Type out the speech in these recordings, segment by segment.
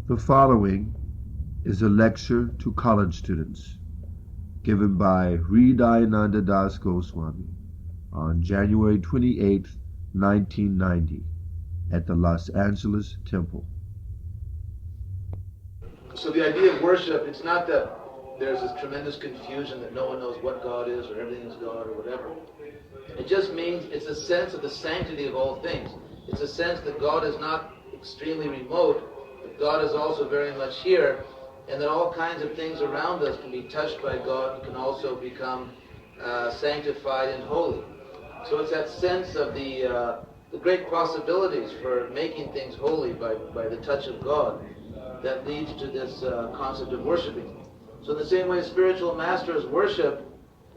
The following is a lecture to college students given by H.D. Goswami on January 28, 1990 at the Los Angeles Temple. So the idea of worship, it's not that there's this tremendous confusion that no one knows what God is or everything is God or whatever. It just means it's a sense of the sanctity of all things. It's a sense that God is not extremely remote, but God is also very much here, and that all kinds of things around us can be touched by God and can also become sanctified and holy. So it's that sense of the great possibilities for making things holy by the touch of God that leads to this concept of worshiping. So in the same way, spiritual masters worship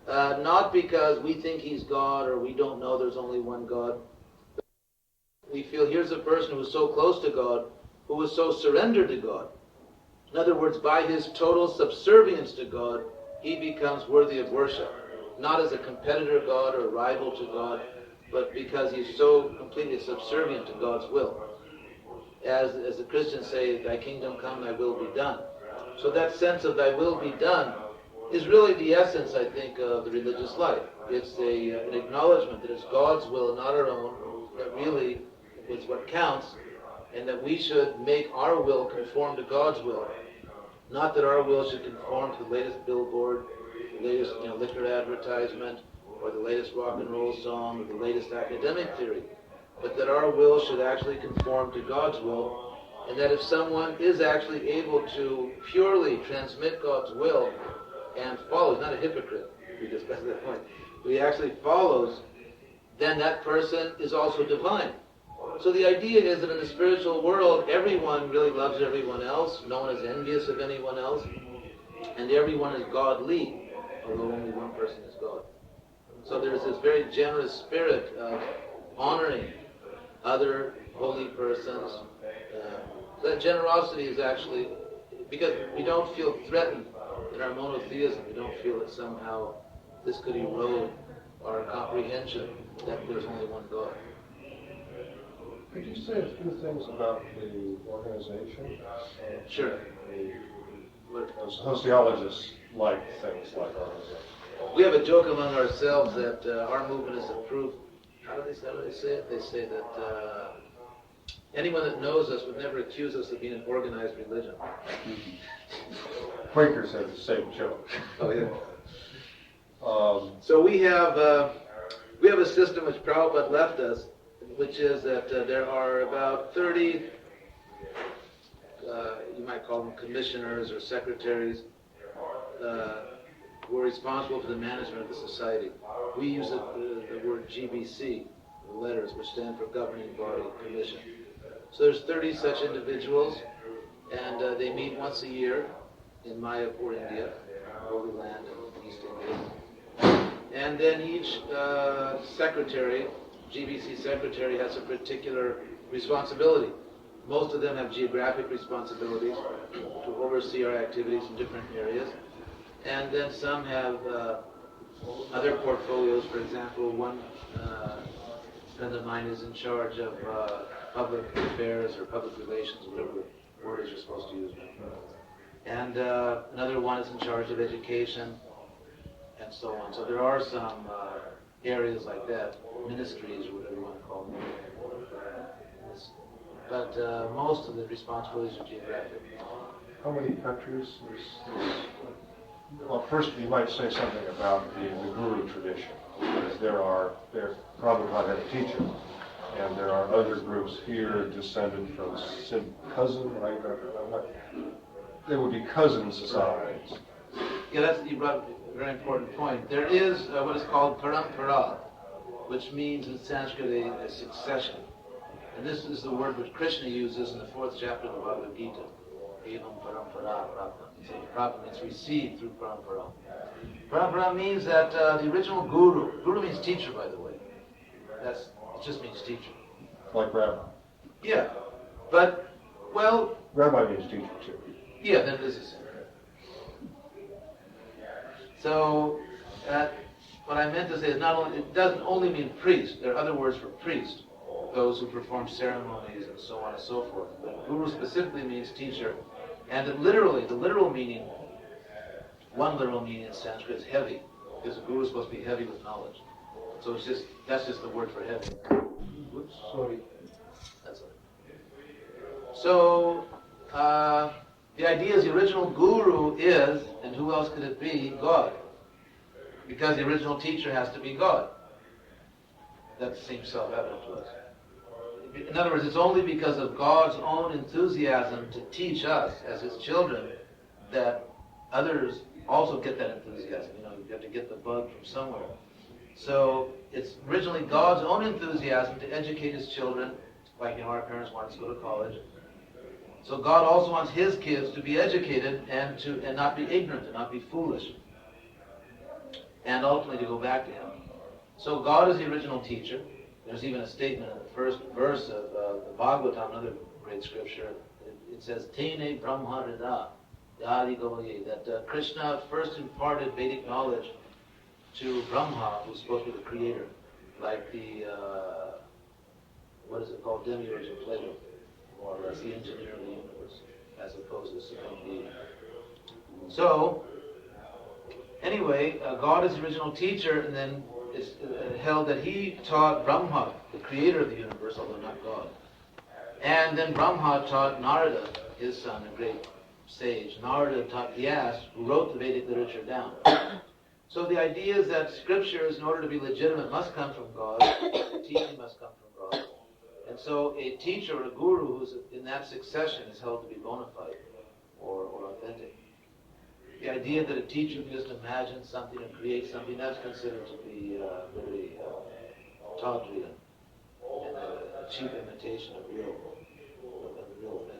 not because we think he's God or we don't know there's only one God. We feel here's a person who was so close to God, who was so surrendered to God. In other words, by his total subservience to God, he becomes worthy of worship. Not as a competitor God or a rival to God, but because he's so completely subservient to God's will. As the Christians say, thy kingdom come, thy will be done. So that sense of thy will be done is really the essence, I think, of the religious life. It's an acknowledgement that it's God's will and not our own, that really is what counts, and that we should make our will conform to God's will. Not that our will should conform to the latest billboard, the latest liquor advertisement, or the latest rock and roll song, or the latest academic theory, but that our will should actually conform to God's will, and that if someone is actually able to purely transmit God's will and follows, not a hypocrite, we discussed that point, but he actually follows, then that person is also divine. So the idea is that in the spiritual world, everyone really loves everyone else, no one is envious of anyone else, and everyone is godly, although only one person is God. So there's this very generous spirit of honoring other holy persons. That generosity is actually, because we don't feel threatened in our monotheism, we don't feel that somehow this could erode our comprehension that there's only one God. Could you say a few things about the organization? Sure. Sociologists like things like organization. We have a joke among ourselves that our movement is a proof. How do they say it? They say that anyone that knows us would never accuse us of being an organized religion. Quakers have the same joke. Oh yeah. So we have a system which Prabhupada left us, which is that there are about 30, you might call them commissioners or secretaries, who are responsible for the management of the society. We use the word GBC, the letters, which stand for Governing Body Commission. So there's 30 such individuals, and they meet once a year in Mayapur, India, Holy Land in East India. And then each secretary, GBC secretary, has a particular responsibility. Most of them have geographic responsibilities to oversee our activities in different areas. And then some have other portfolios. For example, one friend of mine is in charge of public affairs or public relations, whatever word you're supposed to use. And another one is in charge of education, and so on. So there are some areas like that, ministries or whatever you want to call them. But most of the responsibilities are geographic. How many countries? Well, first you might say something about the Guru tradition, because there Prabhupada had a teacher, and there are other groups here descended from cousin, right? They would be cousin societies. Yeah, you brought up a very important point. There is what is called parampara, which means in Sanskrit a succession. And this is the word which Krishna uses in the 4th chapter of the Bhagavad Gita. Evam parampara prapta. So prapta means received through parampara. Parampara means that the original guru means teacher, by the way. It just means teacher. Like rabbi. Yeah. But, well... Rabbi means teacher, too. Yeah, then this is it. So, what I meant to say is it doesn't only mean priest. There are other words for priest. those who perform ceremonies and so on and so forth. But guru specifically means teacher. And it literally, the literal meaning, one literal meaning in Sanskrit is heavy, because a guru is supposed to be heavy with knowledge. So it's just, that's just the word for heavy. Whoops, sorry. That's it. So, the idea is the original guru is, and who else could it be? God. Because the original teacher has to be God. That seems self-evident to us. In other words, it's only because of God's own enthusiasm to teach us as His children that others also get that enthusiasm. You know, you have to get the bug from somewhere. So it's originally God's own enthusiasm to educate His children, like, you know, our parents wanted us to go to college. So God also wants His kids to be educated and not be ignorant, and not be foolish, and ultimately to go back to Him. So God is the original teacher. There's even a statement in the first verse of the Bhagavatam, another great scripture. It says, Tene Brahma Rida Yadi Goye, that Krishna first imparted Vedic knowledge to Brahma, who's supposed to be the creator, like the, what is it called, demiurge of Plato, or less the engineer of the universe, as opposed to supreme being. So, anyway, God is the original teacher, and then it's held that He taught Brahma, the creator of the universe, although not God. And then Brahma taught Narada, his son, a great sage. Narada taught Vyas, who wrote the Vedic literature down. So the idea is that scriptures, in order to be legitimate, must come from God. Teaching must come from God. And so a teacher, a guru, who's in that succession is held to be bona fide or authentic. The idea that a teacher can just imagine something and create something, that's considered to be very tawdry and a cheap imitation of real thing.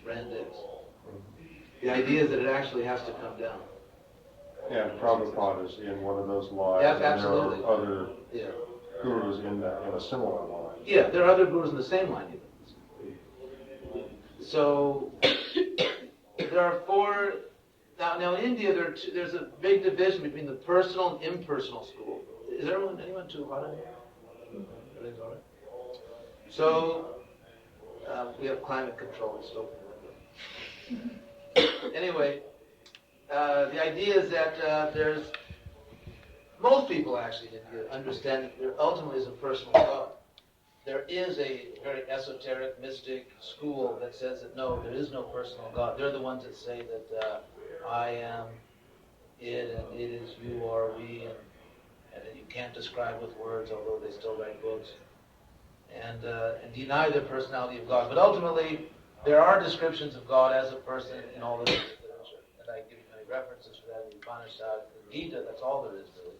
Brand X. The idea is that it actually has to come down. And Prabhupada is in one of those lines. Yeah, absolutely. And there are other gurus in a similar line. Yeah, there are other gurus in the same line even. So there are four. Now in India, there's a big division between the personal and impersonal school. Is anyone too hot in here? Everything's all right. So we have climate control. It's open window. Anyway, the idea is that there's most people actually in India understand that there ultimately is a personal God. There is a very esoteric, mystic school that says that no, there is no personal God. They're the ones that say that I am it, and it is you or we, and that you can't describe with words, although they still write books, and deny the personality of God. But ultimately, there are descriptions of God as a person in all the literature, and I give you many references for that in the Upanishad, in Gita. That's all there is really.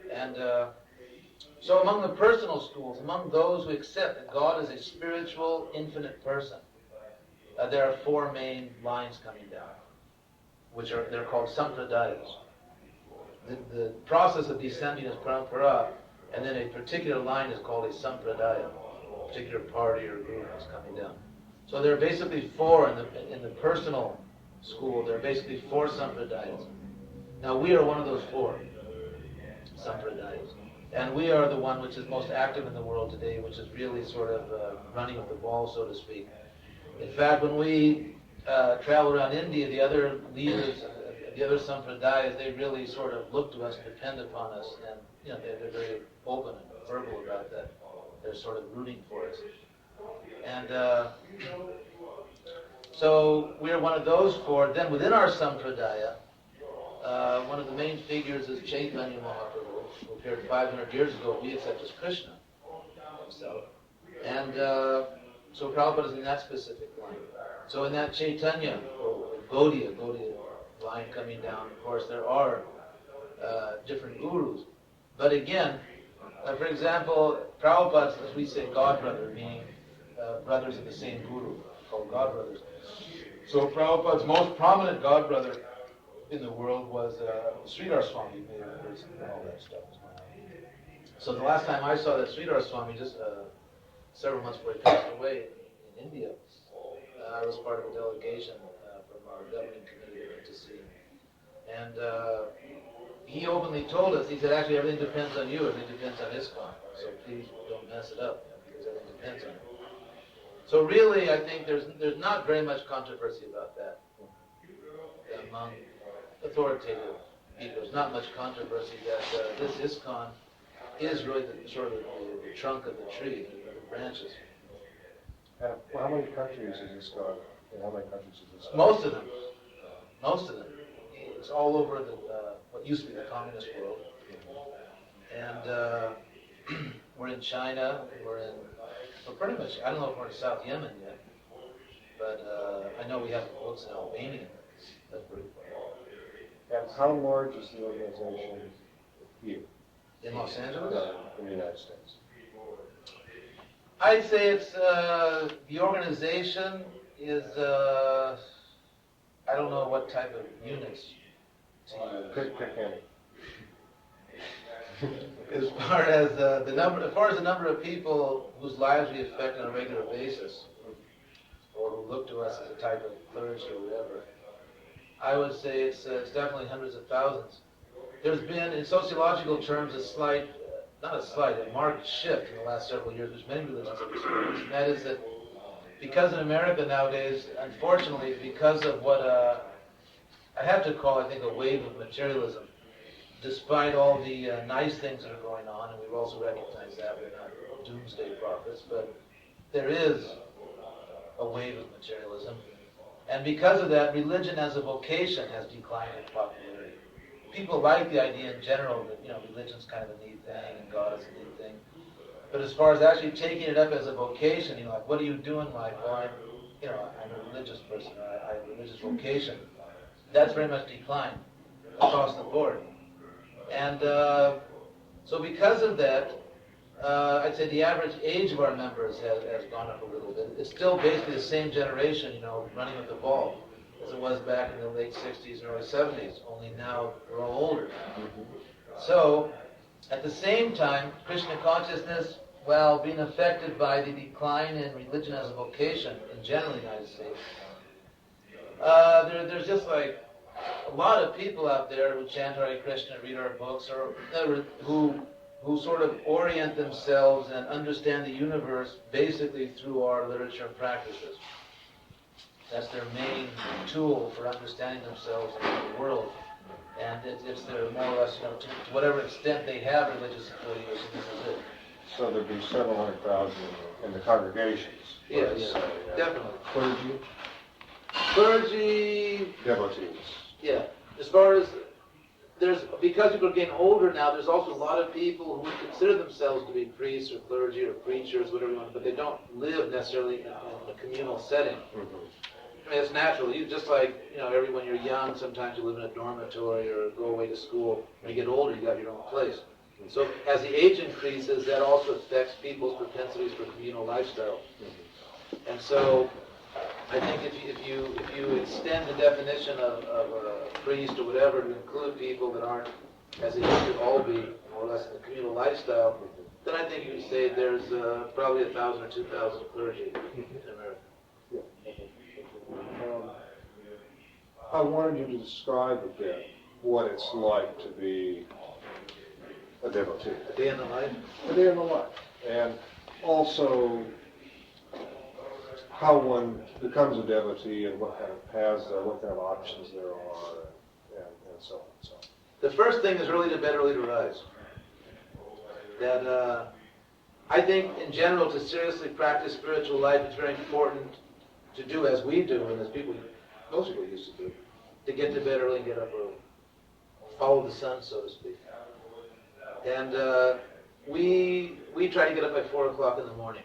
And so among the personal schools, among those who accept that God is a spiritual, infinite person, there are four main lines coming down, which they're called sampradayas. The process of descending is parampara, and then a particular line is called a sampradaya, a particular party or group is coming down. So there are basically four in the personal school. There are basically four sampradayas. Now we are one of those four sampradayas. And we are the one which is most active in the world today, which is really sort of running with the ball, so to speak. In fact, when we travel around India, the other leaders, the other sampradayas, they really sort of look to us and depend upon us, and you know they're very open and verbal about that. They're sort of rooting for us. And so we're one of those four. Then within our sampradaya, one of the main figures is Chaitanya Mahaprabhu, who appeared 500 years ago. We accept as Krishna himself. And so Prabhupada is in that specific line. So in that Chaitanya, or Gaudiya line coming down, of course, there are different gurus. But again, for example, Prabhupada, as we say, God brother, meaning brothers of the same guru, called God brothers. So Prabhupada's most prominent God brother in the world was Sridhar Swami. You may have heard some of all that stuff. So the last time I saw that Sridhar Swami, just several months before he passed away in India, I was part of a delegation from our governing committee that went to see him. And he openly told us, he said, actually everything depends on you, everything depends on ISKCON. So please don't mess it up, because everything depends on it. So really, I think there's not very much controversy about that among authoritative people. There's not much controversy that this ISKCON is really the the trunk of the tree, the branches. How many countries is this gone? And how many countries is this gone? Most of them. Most of them. It's all over what used to be the communist world. And we're in China, we're pretty much, I don't know if we're in South Yemen yet, but I know we have books in Albania. That's pretty far. And how large is the organization here? In Los Angeles? In the United States. I'd say it's, the organization is, I don't know what type of units to use. Pick any. As far as the number of people whose lives we affect on a regular basis, or who look to us as a type of clergy or whatever, I would say it's definitely hundreds of thousands. There's been, in sociological terms, a marked shift in the last several years, which many religions have experienced, and that is that because in America nowadays, unfortunately, because of what I have to call, I think, a wave of materialism, despite all the nice things that are going on, and we've also recognized that we're not doomsday prophets, but there is a wave of materialism. And because of that, religion as a vocation has declined in popularity. People like the idea in general that, religion's kind of a neat thing and God is a neat thing. But as far as actually taking it up as a vocation, like, what do you do in life? Well, I'm a religious person, or I have a religious vocation. That's very much declined across the board. And so because of that, I'd say the average age of our members has gone up a little bit. It's still basically the same generation, running with the ball, as it was back in the late 60s and early 70s, only now we're all older. So, at the same time, Krishna consciousness, while being affected by the decline in religion as a vocation in general in the United States, there's just like a lot of people out there who chant Hare Krishna, read our books, or who sort of orient themselves and understand the universe basically through our literature and practices. That's their main tool for understanding themselves and the world. And it's their more or less, to whatever extent they have religious affiliation, this is it. So there'd be several hundred thousand in the congregations. Yes, definitely. Clergy? Devotees. Yeah. As far as because people are getting older now, there's also a lot of people who consider themselves to be priests or clergy or preachers, whatever you want, but they don't live necessarily in a communal setting. Mm-hmm. I mean, it's natural. You just like, when you're young, sometimes you live in a dormitory or go away to school. When you get older, you got your own place. So as the age increases, that also affects people's propensities for communal lifestyle. Mm-hmm. And so I think if you extend the definition of a priest or whatever to include people that aren't, as they should all be, more or less in the communal lifestyle, then I think you could say there's probably 1,000 or 2,000 clergy in America. I wanted you to describe a bit what it's like to be a devotee. A day in the life? A day in the life. And also how one becomes a devotee and what kind of paths there are, what kind of options there are, and so on and so on. The first thing is really to bed early to rise. That I think in general to seriously practice spiritual life, it's very important to do as we do and as most people used to do, to get to bed early and get up early. Follow the sun, so to speak. And we try to get up by 4 o'clock in the morning,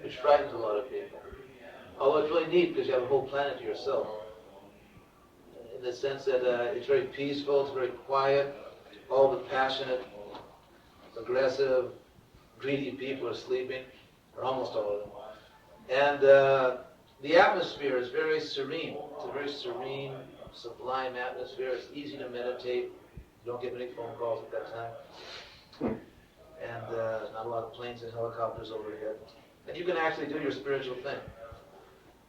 which frightens a lot of people. Although it's really neat because you have a whole planet to yourself. In the sense that it's very peaceful, it's very quiet, all the passionate, aggressive, greedy people are sleeping, or almost all of them. And the atmosphere is very serene. It's a very serene, sublime atmosphere. It's easy to meditate. You don't get many phone calls at that time. And not a lot of planes and helicopters overhead. And you can actually do your spiritual thing.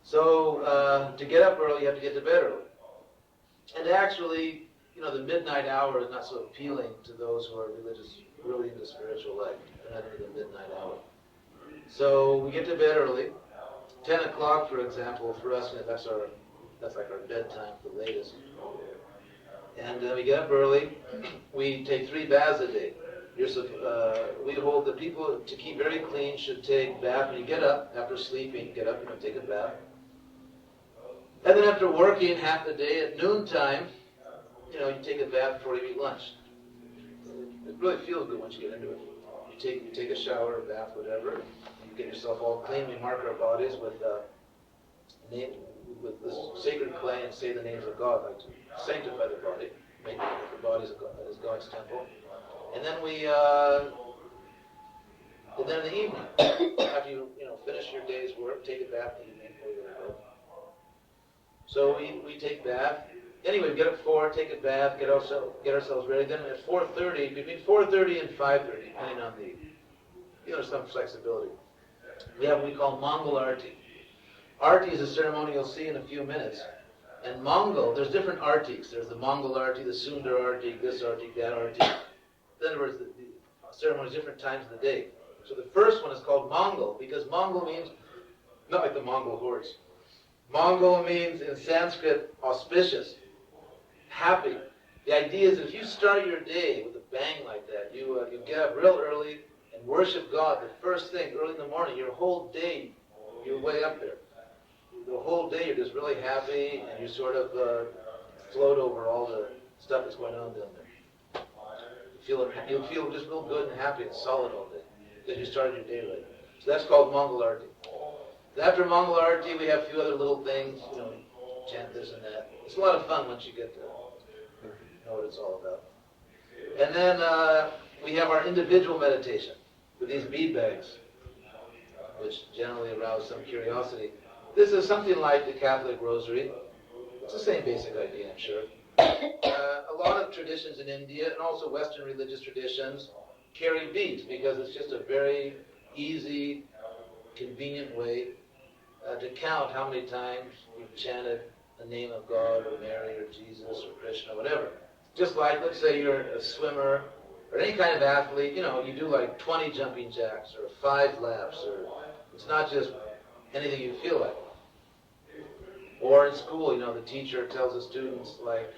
So to get up early, you have to get to bed early. And actually, the midnight hour is not so appealing to those who are religious really into spiritual life, not into the midnight hour. So we get to bed early. 10 o'clock, for example, for us, that's like our bedtime, the latest. And we get up early. We take 3 baths a day. We hold the people to keep very clean should take bath when you get up after sleeping. Get up and take a bath. And then after working half the day at noontime, you take a bath before you eat lunch. It really feels good once you get into it. You take a shower, a bath, whatever. You get yourself all clean. We mark our bodies with the sacred clay and say the names of God, like to sanctify the body, make the body as God's temple. And then and then in the evening, after you finish your day's work, take a bath in the evening before you go to bed. So we take bath. Anyway, we get up at 4, take a bath, get ourselves ready. Then at 4:30, between 4:30 and 5:30, depending on there's some flexibility. We have what we call Mongol Arti. Arti is a ceremony you'll see in a few minutes. And Mongol, there's different artis. There's the Mongol Arti, the Sundar Arti, this Arti, that Arti. In other words, the ceremony is different times of the day. So the first one is called Mongol, because Mongol means, not like the Mongol horse. Mongol means, in Sanskrit, auspicious, happy. The idea is that if you start your day with a bang like that, you get up real early and worship God the first thing, early in the morning, your whole day, you're way up there. The whole day you're just really happy and you sort of float over all the stuff that's going on down there. You'll feel just real good and happy and solid all day because you started your day right. So that's called Mongol Arti. After Mongol Arti, we have a few other little things, chant this and that. It's a lot of fun once you get to know what it's all about. And then we have our individual meditation with these bead bags, which generally arouse some curiosity. This is something like the Catholic Rosary. It's the same basic idea, I'm sure. A lot of traditions in India, and also Western religious traditions, carry beads because it's just a very easy, convenient way to count how many times you've chanted the name of God, or Mary, or Jesus, or Krishna, or whatever. Just like, let's say you're a swimmer, or any kind of athlete, you do like 20 jumping jacks, or 5 laps, or it's not just anything you feel like. Or in school, the teacher tells the students, like,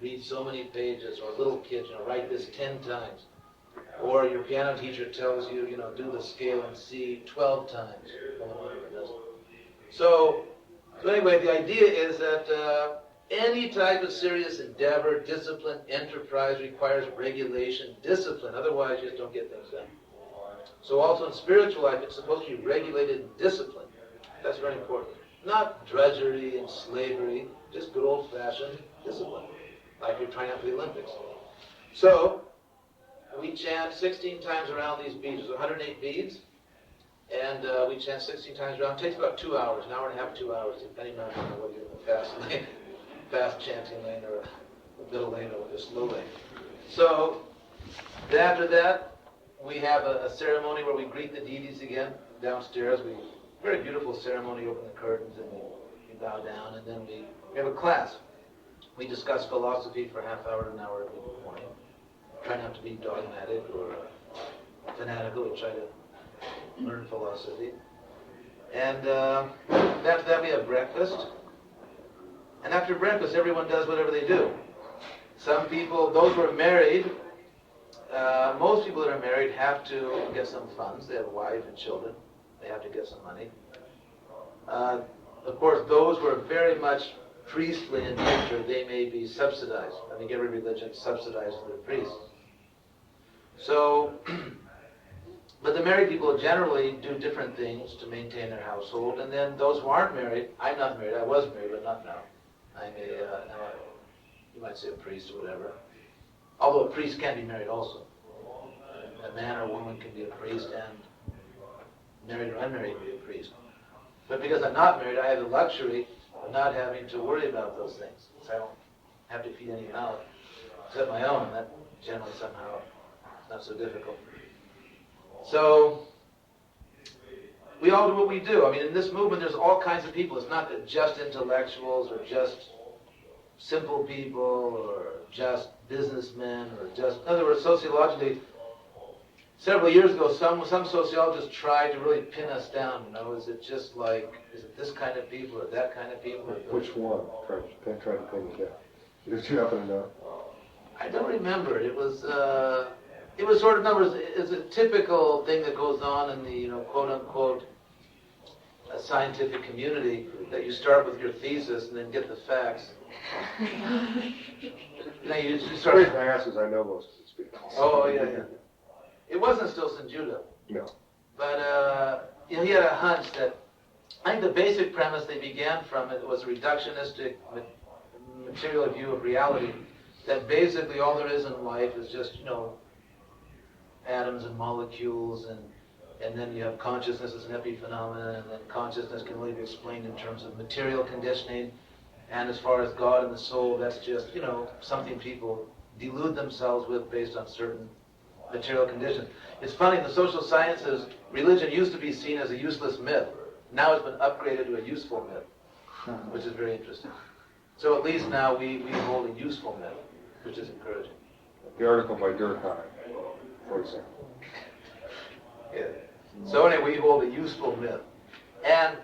read so many pages, or little kids, write this 10 times. Or your piano teacher tells you, do the scale in C 12 times. So anyway, the idea is that any type of serious endeavor, discipline, enterprise requires regulation, discipline. Otherwise, you just don't get things done. So also in spiritual life, it's supposed to be regulated and disciplined. That's very important. Not drudgery and slavery, just good old-fashioned discipline, like you're trying out for the Olympics. So we chant 16 times around these beads. There's 108 beads, and we chant 16 times around. It takes about 2 hours, an hour and a half, 2 hours, depending on whether you're in the fast lane, fast chanting lane, or the middle lane, or the slow lane. So after that, we have a ceremony where we greet the deities again downstairs. Very beautiful ceremony, open the curtains, and we bow down, and then we have a class. We discuss philosophy for a half hour to an hour every morning. Try not to be dogmatic or fanatical. We try to learn philosophy. And after that, we have breakfast. And after breakfast, everyone does whatever they do. Some people, those who are married, most people that are married have to get some funds. They have a wife and children. They have to get some money. Of course, those who are very much priestly in nature, they may be subsidized. I think every religion subsidizes their priests. So, but the married people generally do different things to maintain their household. And then those who aren't married, I'm not married, I was married, but not now. I'm you might say a priest or whatever. Although a priest can be married also. A man or a woman can be a priest, and married or unmarried can be a priest. But because I'm not married, I have the luxury of not having to worry about those things. So I don't have to feed anyone out except my own, and that generally somehow is not so difficult. So we all do what we do. I mean, in this movement, there's all kinds of people. It's not that just intellectuals or just simple people or just businessmen or just, in other words, sociologically, several years ago, some sociologists tried to really pin us down. Is it just like, is it this kind of people or that kind of people? Which one tried to pin you down? Did you happen to know? I don't remember. It was sort of numbers. It's a typical thing that goes on in the quote unquote scientific community, that you start with your thesis and then get the facts. You start. The reason I ask is I know most of these people. Oh yeah. It wasn't still St. Judah. No. But he had a hunch that, I think the basic premise they began from it was a reductionistic material view of reality, that basically all there is in life is just, atoms and molecules, and then you have consciousness as an epiphenomenon, and then consciousness can only be explained in terms of material conditioning, and as far as God and the soul, that's just, something people delude themselves with based on certain material conditions. It's funny, in the social sciences, religion used to be seen as a useless myth. Now it's been upgraded to a useful myth, which is very interesting. So at least now we hold a useful myth, which is encouraging. The article by Durkheim, for example. Yeah. So anyway, we hold a useful myth. And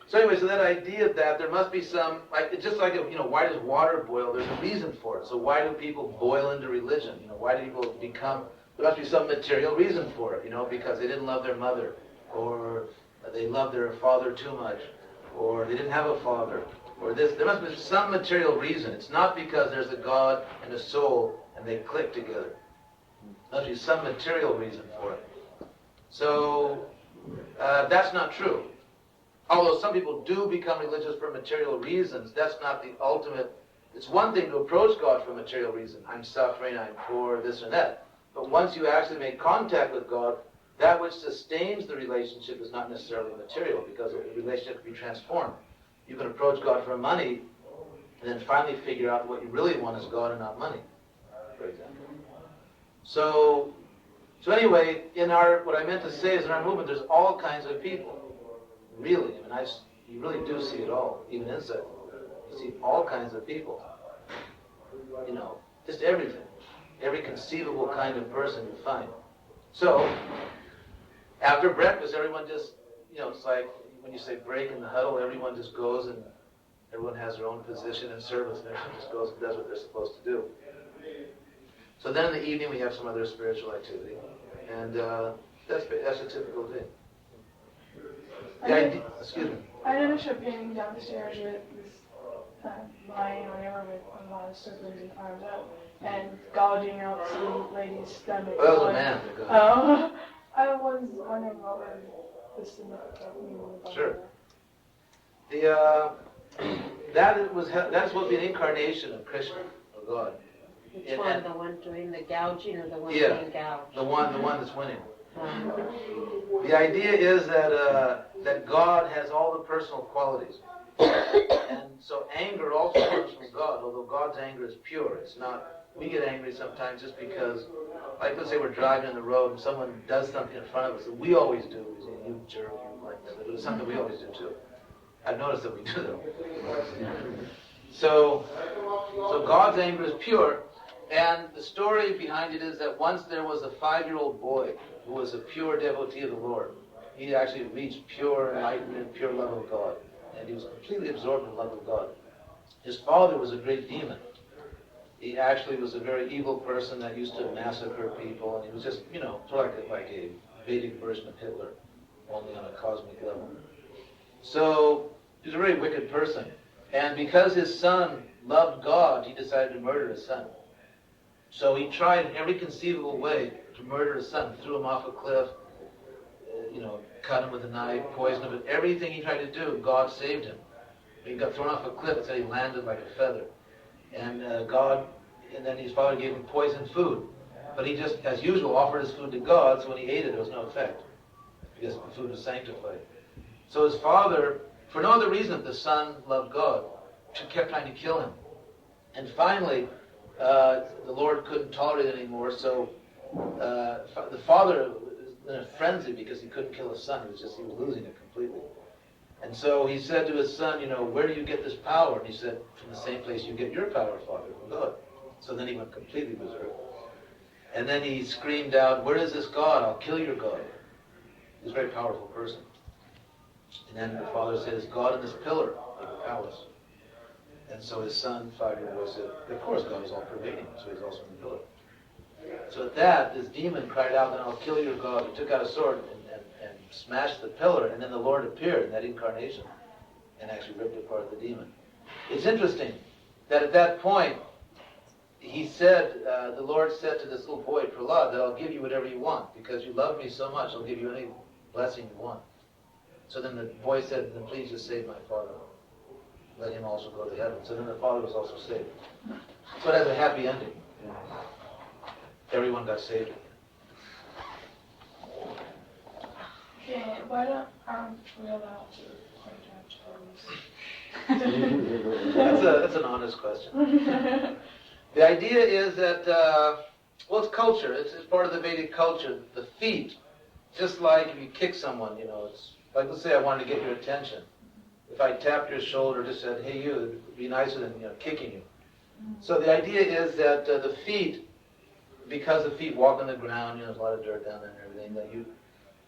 so anyway, so that idea that there must be some, just like, why does water boil? There's a reason for it. So why do people boil into religion? Why do people become, there must be some material reason for it, because they didn't love their mother, or they loved their father too much, or they didn't have a father, or this. There must be some material reason. It's not because there's a God and a soul and they click together. There must be some material reason for it. So that's not true. Although some people do become religious for material reasons, that's not the ultimate. It's one thing to approach God for material reason. I'm suffering, I'm poor, this and that. But once you actually make contact with God, that which sustains the relationship is not necessarily material, because the relationship can be transformed. You can approach God for money, and then finally figure out what you really want is God and not money, for example. So anyway, what I meant to say is in our movement, there's all kinds of people. Really, you really do see it all, even inside. You see all kinds of people. Just everything. Every conceivable kind of person you find. So, after breakfast, everyone just, it's like when you say break in the huddle, everyone just goes and everyone has their own position and service, and everyone just goes and does what they're supposed to do. So then in the evening, we have some other spiritual activity. And that's a typical day. Excuse me. I noticed a painting downstairs with this lion or whatever with a lot of circles and arms up and gouging out some lady's stomach. Oh, that was a man. I was wondering what was the significant meaning about Sure. that. That's supposed to be an incarnation of Krishna, of God. Which one? The one doing the gouging or the one Yeah, being gouged? the one that's winning. The idea is that God has all the personal qualities. And so anger also comes from God, although God's anger is pure. It's not, we get angry sometimes just because, like let's say we're driving on the road and someone does something in front of us that we always do. We say, you jerk, you like that. But it's something we always do too. I've noticed that we do that. So God's anger is pure. And the story behind it is that once there was a 5-year-old boy who was a pure devotee of the Lord. He actually reached pure enlightenment, pure love of God. And he was completely absorbed in the love of God. His father was a great demon. He actually was a very evil person that used to massacre people. And he was just, sort of like a Vedic version of Hitler, only on a cosmic level. So he was a very wicked person. And because his son loved God, he decided to murder his son. So he tried in every conceivable way to murder his son, threw him off a cliff, cut him with a knife, poisoned him. But everything he tried to do, God saved him. He got thrown off a cliff, and said he landed like a feather. And then his father gave him poisoned food. But he just, as usual, offered his food to God, so when he ate it, there was no effect, because the food was sanctified. So his father, for no other reason, the son loved God, kept trying to kill him. And finally, the Lord couldn't tolerate it anymore, so the father was in a frenzy because he couldn't kill his son. He was losing it completely. And so he said to his son, where do you get this power? And he said, from the same place you get your power, Father, from God. So then he went completely berserk. And then he screamed out, where is this God? I'll kill your God. He was a very powerful person. And then the father said, is God in this pillar of the palace? And so his son, 5-year-old boy, said, of course God is all pervading, so he's also in the pillar. So at that, this demon cried out, then I'll kill your God. He took out a sword and smashed the pillar, and then the Lord appeared in that incarnation and actually ripped apart the demon. It's interesting that at that point, he said, the Lord said to this little boy, Prahlad, that I'll give you whatever you want, because you love me so much, I'll give you any blessing you want. So then the boy said, then please just save my father. Let him also go to heaven. So then the father was also saved. So it has a happy ending. Everyone got saved again. Okay, why don't we allow to point out That's an honest question. The idea is that, it's culture. It's part of the Vedic culture. The feet, just like if you kick someone, it's like, let's say I wanted to get your attention. If I tapped your shoulder, just said, hey you, it would be nicer than kicking you. So the idea is that the feet, because the feet walk on the ground, there's a lot of dirt down there and everything,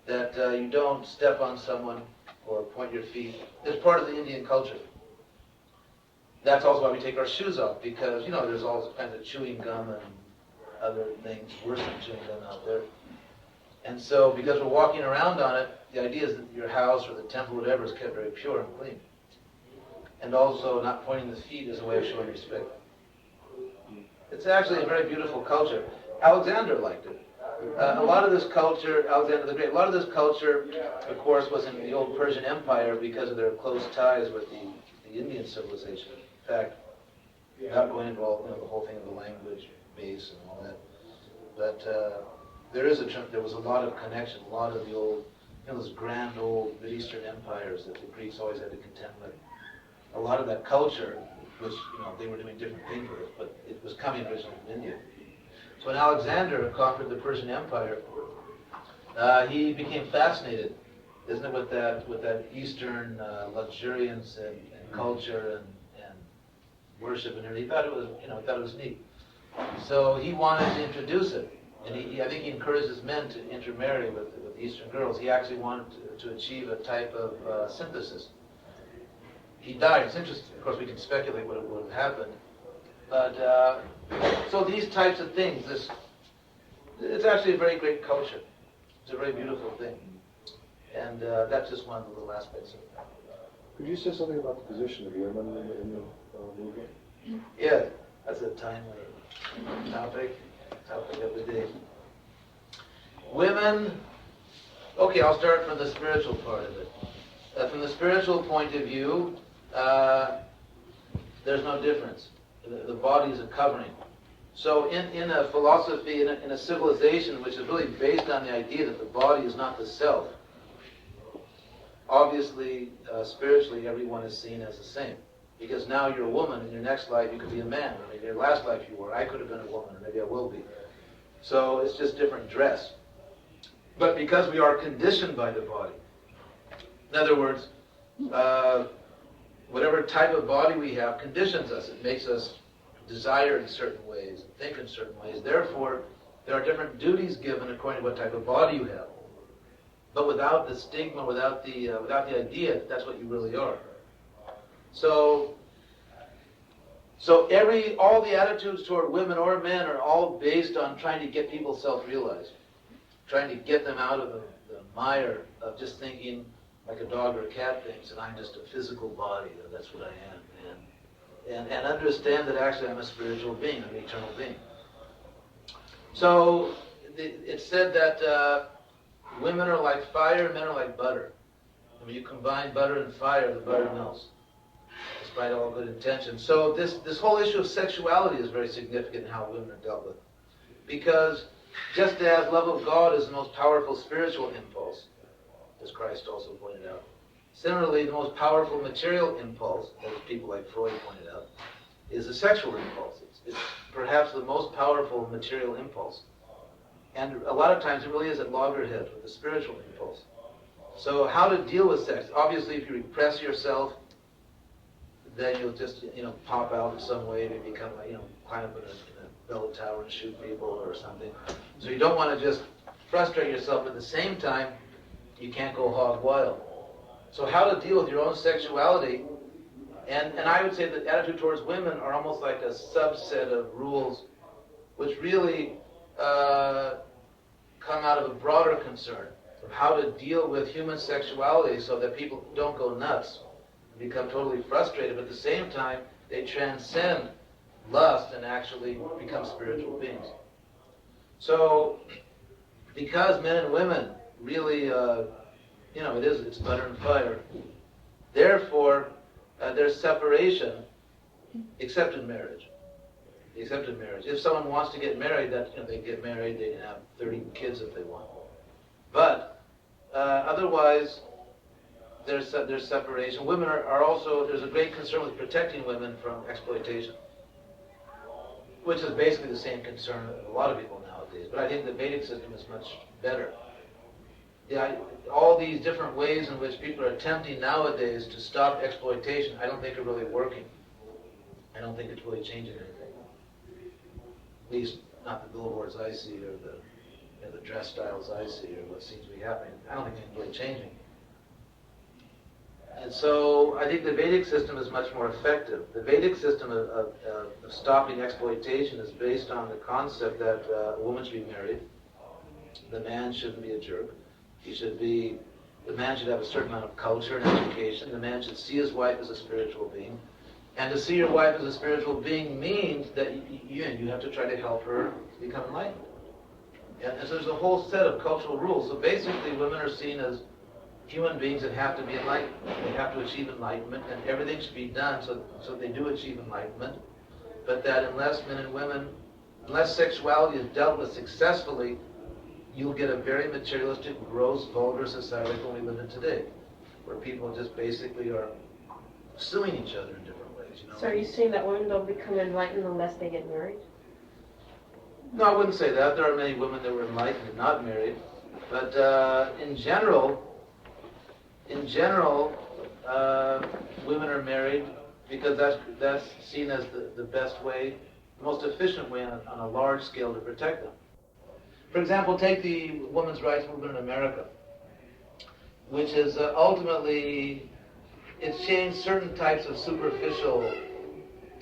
that you don't step on someone or point your feet. It's part of the Indian culture. That's also why we take our shoes off, because, there's all kinds of chewing gum and other things worse than chewing gum out there. And so, because we're walking around on it, the idea is that your house or the temple, whatever, is kept very pure and clean. And also, not pointing the feet is a way of showing respect. It's actually a very beautiful culture. Alexander liked it. A lot of this culture, Alexander the Great, a lot of this culture, of course, was in the old Persian Empire because of their close ties with the Indian civilization. In fact, without going into all, the whole thing of the language base and all that, but there was a lot of connection, a lot of the old, those grand old Mid-Eastern empires that the Greeks always had to contend with. A lot of that culture, which, they were doing different things with it, but it was coming originally from India. So when Alexander conquered the Persian Empire, he became fascinated, isn't it, with that Eastern luxuriance and culture and worship and everything. He thought it was neat. So he wanted to introduce it, and I think he encouraged his men to intermarry with Eastern girls. He actually wanted to achieve a type of synthesis. He died. It's interesting. Of course, we can speculate what would have happened. But so these types of things, it's actually a very great culture. It's a very beautiful thing, and that's just one of the little aspects of it. Could you say something about the position of women in the movement? Yeah, that's a timely topic of the day. Women. Okay, I'll start from the spiritual part of it. From the spiritual point of view, there's no difference. The body is a covering. So in a philosophy, in a civilization which is really based on the idea that the body is not the self, obviously, spiritually, everyone is seen as the same. Because now you're a woman, in your next life you could be a man, or maybe your last life you were. I could have been a woman, or maybe I will be. So it's just different dress. But because we are conditioned by the body, in other words, whatever type of body we have conditions us. It makes us desire in certain ways, and think in certain ways. Therefore, there are different duties given according to what type of body you have. But without the stigma, without the idea that that's what you really are. So all the attitudes toward women or men are all based on trying to get people self-realized, trying to get them out of the mire of just thinking like a dog or a cat thinks, and I'm just a physical body, and that's what I am, and understand that actually I'm a spiritual being, I'm an eternal being. So it's said that women are like fire, men are like butter. And when you combine butter and fire, the butter melts, despite all good intentions. So this whole issue of sexuality is very significant in how women are dealt with. Because just as love of God is the most powerful spiritual impulse, as Christ also pointed out, similarly, the most powerful material impulse, as people like Freud pointed out, is a sexual impulse. It's perhaps the most powerful material impulse. And a lot of times it really is at loggerheads with the spiritual impulse. So how to deal with sex? Obviously, if you repress yourself, then you'll just, pop out in some way to become, climb up in a bell tower and shoot people or something. So you don't want to just frustrate yourself. At the same time, you can't go hog wild. So how to deal with your own sexuality? And I would say that attitude towards women are almost like a subset of rules which really come out of a broader concern of how to deal with human sexuality so that people don't go nuts and become totally frustrated, but at the same time they transcend lust and actually become spiritual beings. So because men and women really, it's butter and fire, therefore there's separation except in marriage. Except in marriage. If someone wants to get married, they get married, they can have 30 kids if they want. But otherwise, there's separation. Women are also, there's a great concern with protecting women from exploitation, which is basically the same concern of a lot of people nowadays. But I think the Vedic system is much better. All these different ways in which people are attempting nowadays to stop exploitation, I don't think are really working. I don't think it's really changing anything. At least not the billboards I see or the dress styles I see or what seems to be happening. I don't think it's really changing. And so I think the Vedic system is much more effective. The Vedic system of stopping exploitation is based on the concept that a woman should be married. The man shouldn't be a jerk. The man should have a certain amount of culture and education. The man should see his wife as a spiritual being. And to see your wife as a spiritual being means that you have to try to help her become enlightened. And so there's a whole set of cultural rules. So basically women are seen as human beings that have to be enlightened. They have to achieve enlightenment, and everything should be done so they do achieve enlightenment. But that unless men and women, unless sexuality is dealt with successfully, you'll get a very materialistic, gross, vulgar society like we live in today, where people just basically are suing each other in different ways. So are you saying that women don't become enlightened unless they get married? No, I wouldn't say that. There are many women that were enlightened and not married. But in general, women are married because that's seen as the best way, the most efficient way on a large scale to protect them. For example, take the women's rights movement in America, which is ultimately, it's changed certain types of superficial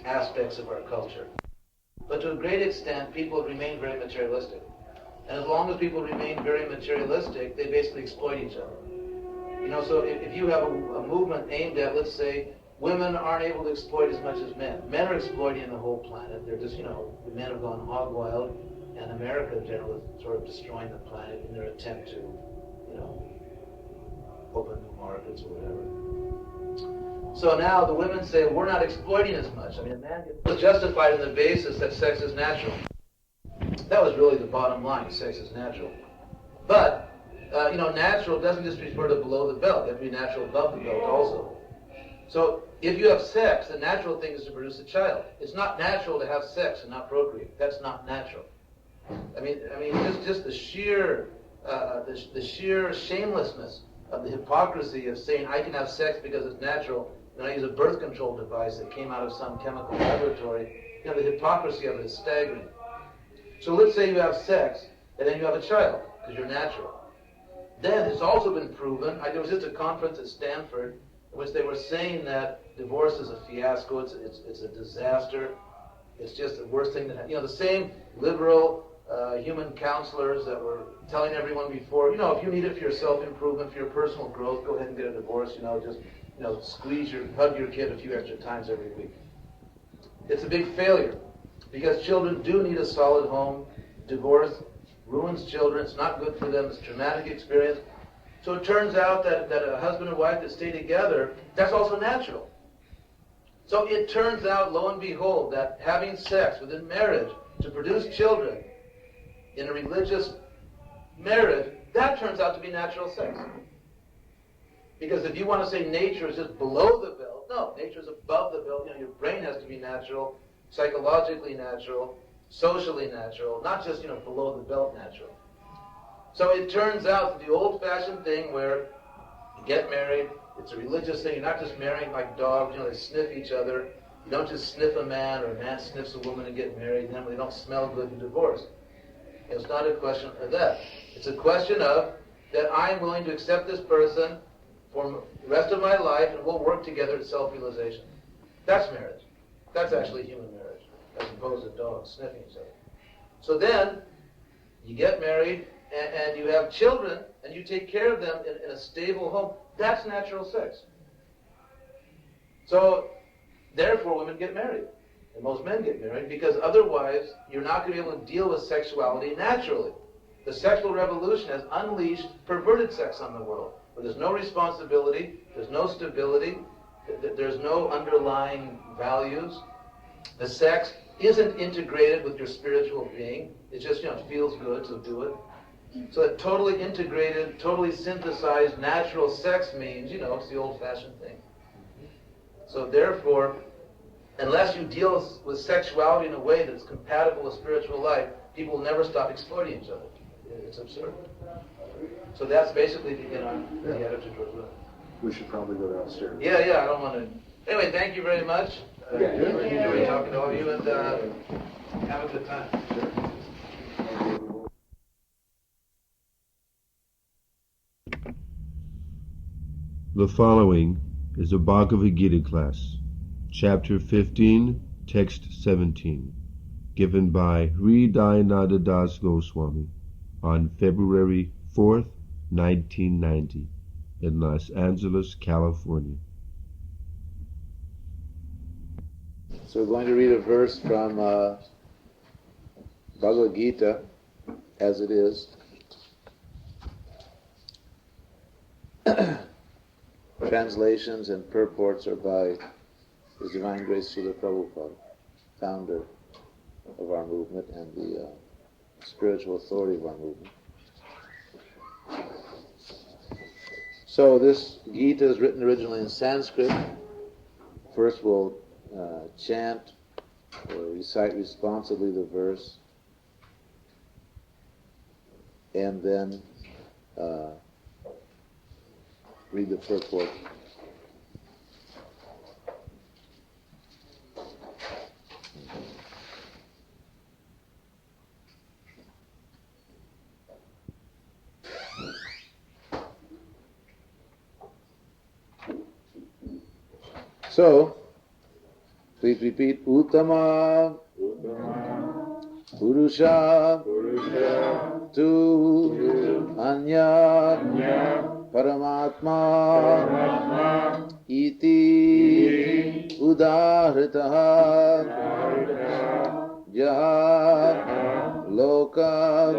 aspects of our culture. But to a great extent, people remain very materialistic. And as long as people remain very materialistic, they basically exploit each other. So if you have a movement aimed at, let's say, women aren't able to exploit as much as men. Men are exploiting the whole planet. They're just, the men have gone hog wild, and America in general is sort of destroying the planet in their attempt to, open new markets or whatever. So now the women say, we're not exploiting as much. I mean, a man was justified on the basis that sex is natural. That was really the bottom line, sex is natural. But, natural doesn't just refer to below the belt. It has to be natural above the belt also. So if you have sex, the natural thing is to produce a child. It's not natural to have sex and not procreate. That's not natural. I mean, just the sheer shamelessness of the hypocrisy of saying I can have sex because it's natural, and I use a birth control device that came out of some chemical laboratory. The hypocrisy of it is staggering. So let's say you have sex, and then you have a child, because you're natural. Then it's also been proven, there was just a conference at Stanford in which they were saying that divorce is a fiasco, it's a disaster, it's just the worst thing that happened. The same liberal human counselors that were telling everyone before, if you need it for your self-improvement, for your personal growth, go ahead and get a divorce, hug your kid a few extra times every week. It's a big failure, because children do need a solid home. Divorce ruins children, it's not good for them, it's a traumatic experience. So it turns out that a husband and wife that stay together, that's also natural. So it turns out, lo and behold, that having sex within marriage to produce children in a religious marriage, that turns out to be natural sex. Because if you want to say nature is just below the belt, no, nature is above the belt. Your brain has to be natural, psychologically natural, socially natural, not just, below the belt natural. So it turns out that the old-fashioned thing where get married. It's a religious thing. You're not just marrying like dogs, they sniff each other. You don't just sniff a man or a man sniffs a woman and get married. Then when they don't smell good, you divorce. It's not a question of that. It's a question of that I'm willing to accept this person for the rest of my life and we'll work together at self-realization. That's marriage. That's actually human marriage, as opposed to dogs sniffing each other. So then, you get married and you have children and you take care of them in a stable home. That's natural sex. So, therefore, women get married. And most men get married because otherwise you're not going to be able to deal with sexuality naturally. The sexual revolution has unleashed perverted sex on the world, where there's no responsibility, there's no stability, there's no underlying values. The sex isn't integrated with your spiritual being. It's just, it feels good, so do it. So that totally integrated, totally synthesized natural sex means, it's the old-fashioned thing. So therefore, unless you deal with sexuality in a way that's compatible with spiritual life, people will never stop exploiting each other. It's absurd. So that's basically the attitude towards women. We should probably go downstairs. Yeah, I don't want to. Anyway, thank you very much. Enjoyed talking to all of you, and have a good time. The following is a Bhagavad Gita class, Chapter 15, Text 17, given by H.D.Goswami Goswami on February 4th, 1990, in Los Angeles, California. So we're going to read a verse from Bhagavad Gita, as it is. Translations and purports are by His Divine Grace Srila Prabhupada, founder of our movement and the spiritual authority of our movement. So this Gita is written originally in Sanskrit. First we'll chant or recite responsibly the verse, and then read the purport. So, please repeat, Uttama, Purusha, Tu, Anya, Paramatma, Iti, Udahritaha, Jaha, Loka,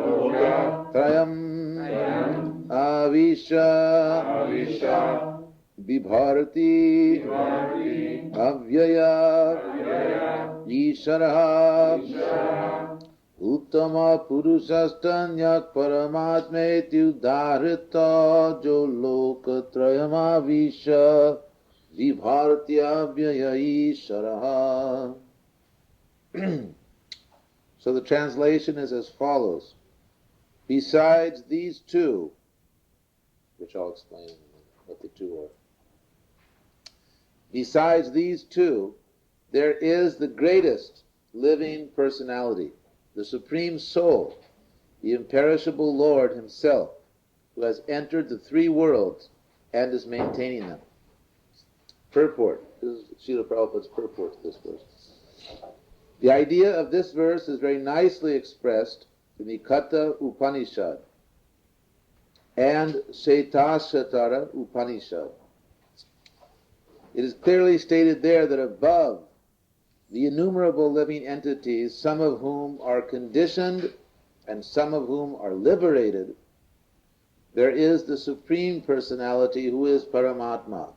Trayam, Avisha, Vibharati, Avyaya, Isharaha, Uttama Purushastanyak Paramatmeti Udharita Jo Lokatrayama Visha Vibhartya Vyaya Isharaha. So the translation is as follows. Besides these two, which I'll explain what the two are. Besides these two, there is the greatest living personality, the Supreme Soul, the imperishable Lord Himself, who has entered the three worlds and is maintaining them. Purport. This is Srila Prabhupada's purport to this verse. The idea of this verse is very nicely expressed in the Katha Upanishad and Shetashatara Upanishad. It is clearly stated there that above the innumerable living entities, some of whom are conditioned and some of whom are liberated, there is the Supreme Personality who is Paramatma.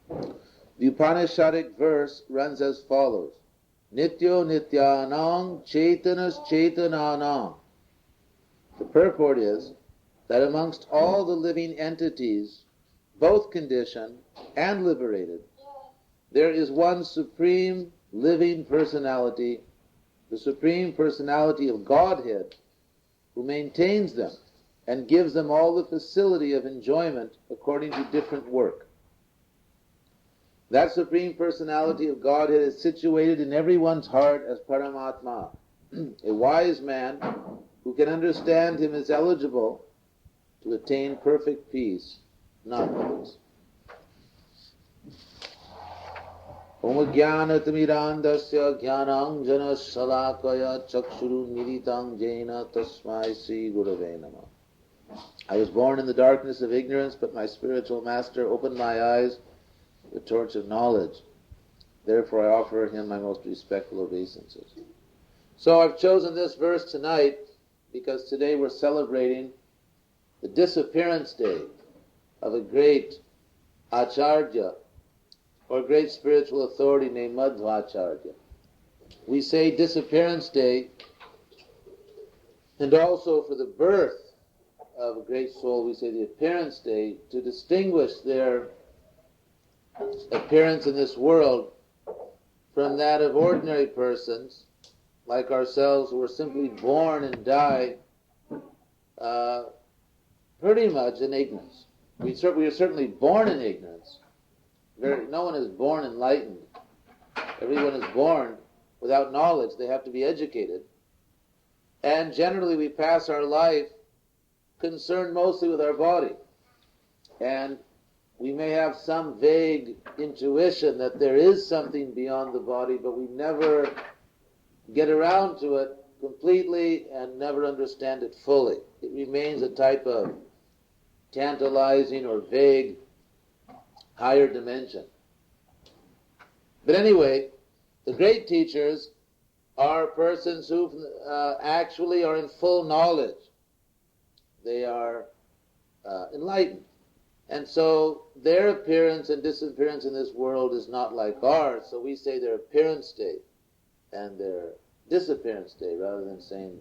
The Upanishadic verse runs as follows. Nityo Nityanang Chaitanas Chaitananang. The purport is that amongst all the living entities, both conditioned and liberated, there is one supreme living personality, the Supreme Personality of Godhead, who maintains them and gives them all the facility of enjoyment according to different work. That Supreme Personality of Godhead is situated in everyone's heart as Paramatma. A wise man who can understand him is eligible to attain perfect peace, not others. Om Jnanatamidandasya Jnananjana Salakaya Chakshuru Niditang Jena Tasmai Sri Gurave Namah. I was born in the darkness of ignorance, but my spiritual master opened my eyes the torch of knowledge. Therefore I offer him my most respectful obeisances. So I've chosen this verse tonight because today we're celebrating the disappearance day of a great Acharya, or great spiritual authority named Madhvacharya. We say disappearance day, and also for the birth of a great soul we say the appearance day, to distinguish their appearance in this world from that of ordinary persons like ourselves who are simply born and die pretty much in ignorance. We are certainly born in ignorance. No one is born enlightened. Everyone is born without knowledge. They have to be educated. And generally we pass our life concerned mostly with our body. And we may have some vague intuition that there is something beyond the body, but we never get around to it completely and never understand it fully. It remains a type of tantalizing or vague higher dimension. But anyway, the great teachers are persons who actually are in full knowledge. They are enlightened. And so their appearance and disappearance in this world is not like ours. So we say their appearance day and their disappearance day rather than saying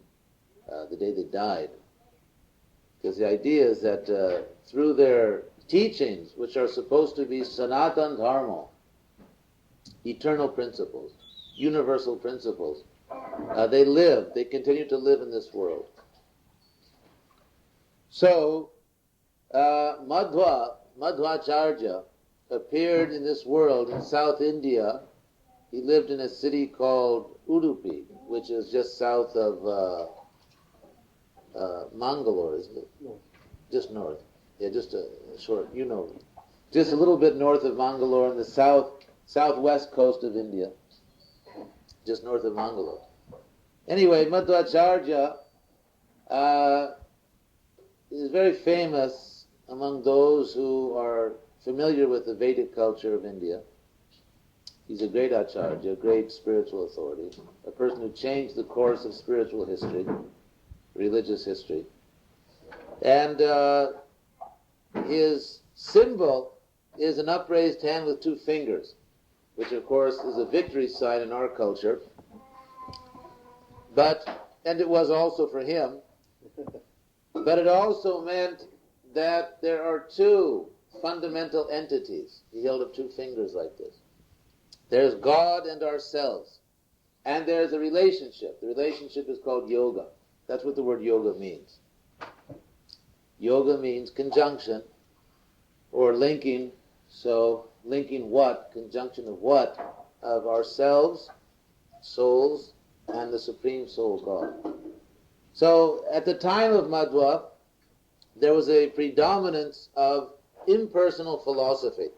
the day they died. Because the idea is that through their teachings, which are supposed to be Sanatan Dharma, eternal principles, universal principles, they continue to live in this world. So, Madhvacharya appeared in this world in South India. He lived in a city called Udupi, which is just south of Mangalore, isn't it? No. Just north. Yeah, just a short, just a little bit north of Mangalore on the southwest coast of India, just north of Mangalore. Anyway, Madhvacharya is very famous among those who are familiar with the Vedic culture of India. He's a great Acharya, a great spiritual authority, a person who changed the course of spiritual history, religious history. And his symbol is an upraised hand with two fingers, which of course is a victory sign in our culture. And it was also for him, but it also meant that there are two fundamental entities. He held up two fingers like this. There's God and ourselves. And there's a relationship. The relationship is called yoga. That's what the word yoga means. Yoga means conjunction or linking. So linking what? Conjunction of what? Of ourselves, souls, and the Supreme Soul God. So at the time of Madhva, there was a predominance of impersonal philosophy.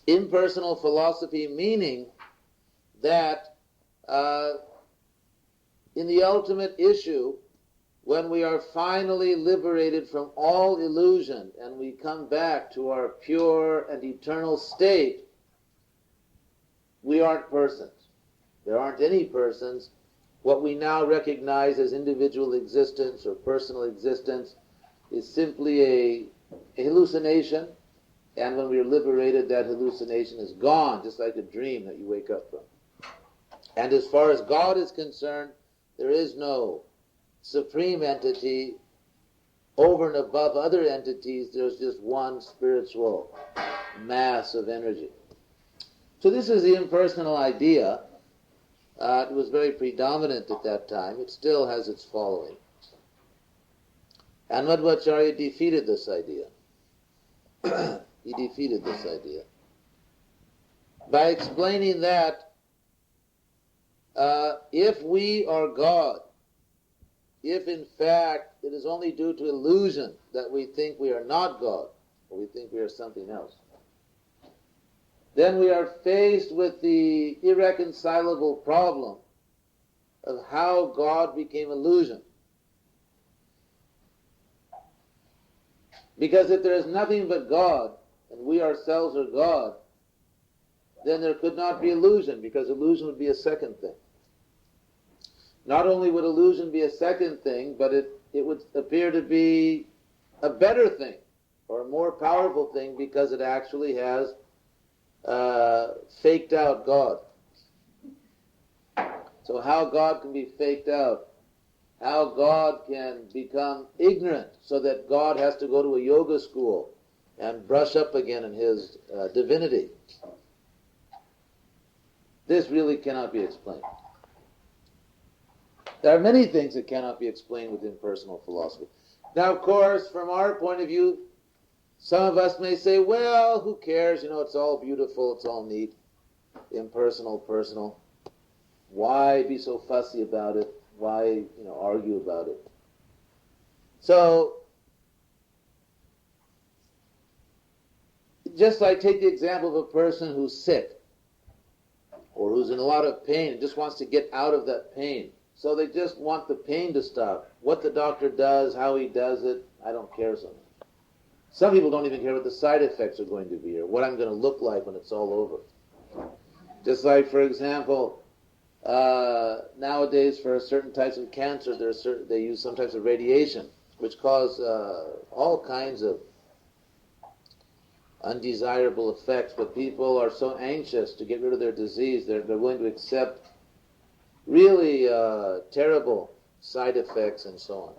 Impersonal philosophy meaning that in the ultimate issue, when we are finally liberated from all illusion and we come back to our pure and eternal state, we aren't persons. There aren't any persons. What we now recognize as individual existence or personal existence is simply a hallucination, and when we are liberated, that hallucination is gone, just like a dream that you wake up from. And as far as God is concerned, there is no supreme entity over and above other entities. There's just one spiritual mass of energy. So this is the impersonal idea. It was very predominant at that time. It still has its following. And Madhvacharya defeated this idea. He defeated this idea by explaining that if we are God, if in fact it is only due to illusion that we think we are not God, or we think we are something else, then we are faced with the irreconcilable problem of how God became illusion. Because if there is nothing but God, and we ourselves are God, then there could not be illusion, because illusion would be a second thing. Not only would illusion be a second thing, but it would appear to be a better thing, or a more powerful thing, because it actually has faked out God. So how God can be faked out, how God can become ignorant so that God has to go to a yoga school and brush up again in his divinity, this really cannot be explained. There are many things that cannot be explained with impersonal philosophy. Now, of course, from our point of view, some of us may say, well, who cares? It's all beautiful, it's all neat. Impersonal, personal. Why be so fussy about it? Why, argue about it? So, just like take the example of a person who's sick, or who's in a lot of pain and just wants to get out of that pain. So they just want the pain to stop. What the doctor does, how he does it, I don't care so much. Some people don't even care what the side effects are going to be or what I'm going to look like when it's all over. Just like, for example, nowadays for certain types of cancer, they use some types of radiation, which cause all kinds of undesirable effects, but people are so anxious to get rid of their disease, they're willing to accept really terrible side effects and so on.